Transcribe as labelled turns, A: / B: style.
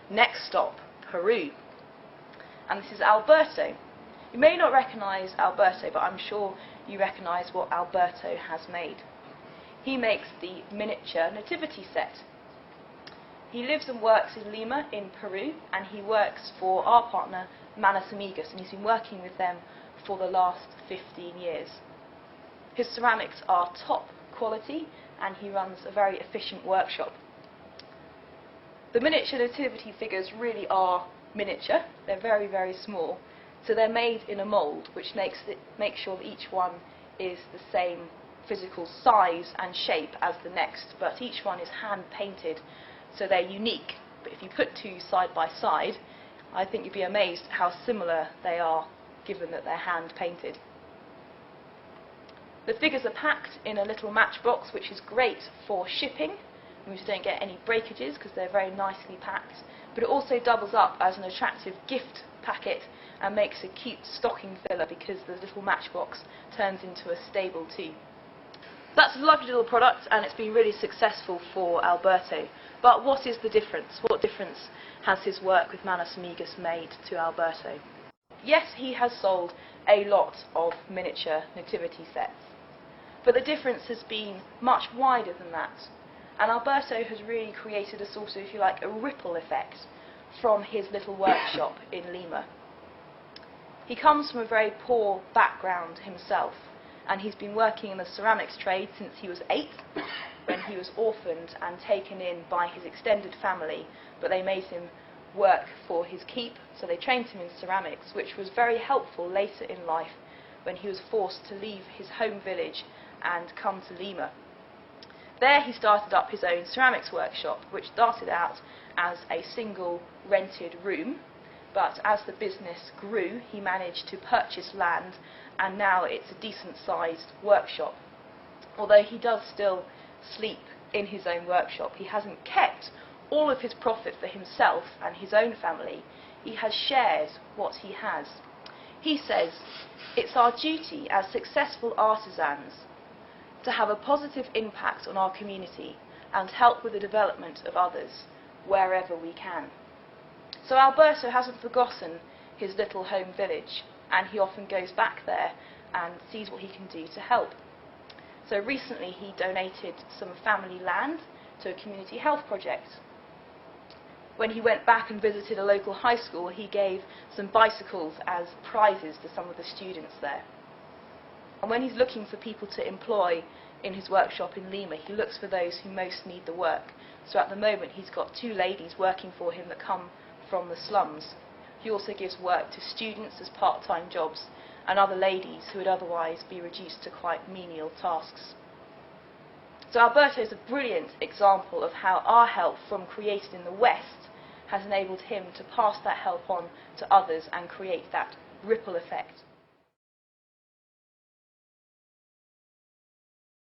A: Next stop, Peru. And this is Alberto. You may not recognise Alberto, but I'm sure you recognise what Alberto has made. He makes the miniature nativity set. He lives and works in Lima in Peru, and he works for our partner Manos, Amigas, and he's been working with them for the last 15 years. His ceramics are top quality, and he runs a very efficient workshop. The miniature nativity figures really are miniature. They're very, very small. So they're made in a mould, which makes sure that each one is the same physical size and shape as the next, but each one is hand painted, so they're unique. But if you put two side by side, I think you'd be amazed how similar they are, given that they're hand painted. The figures are packed in a little matchbox, which is great for shipping. You just don't get any breakages because they're very nicely packed, but it also doubles up as an attractive gift packet and makes a cute stocking filler because the little matchbox turns into a stable too. That's a lovely little product, and it's been really successful for Alberto. But what is the difference? What difference has his work with Manos Amigas made to Alberto? Yes, he has sold a lot of miniature nativity sets, but the difference has been much wider than that. And Alberto has really created a sort of, if you like, a ripple effect from his little workshop in Lima. He comes from a very poor background himself, and he's been working in the ceramics trade since he was 8, when he was orphaned and taken in by his extended family, but they made him work for his keep, so they trained him in ceramics, which was very helpful later in life when he was forced to leave his home village and come to Lima. There he started up his own ceramics workshop, which started out as a single rented room, but as the business grew, he managed to purchase land, and now it's a decent-sized workshop. Although he does still sleep in his own workshop, he hasn't kept all of his profit for himself and his own family. He has shared what he has. He says, "It's our duty as successful artisans to have a positive impact on our community and help with the development of others wherever we can." So Alberto hasn't forgotten his little home village, and he often goes back there and sees what he can do to help. So recently he donated some family land to a community health project. When he went back and visited a local high school, he gave some bicycles as prizes to some of the students there. And when he's looking for people to employ in his workshop in Lima, he looks for those who most need the work. So at the moment he's got 2 ladies working for him that come from the slums. He also gives work to students as part-time jobs and other ladies who would otherwise be reduced to quite menial tasks. So Alberto is a brilliant example of how our help from Created in the West has enabled him to pass that help on to others and create that ripple effect.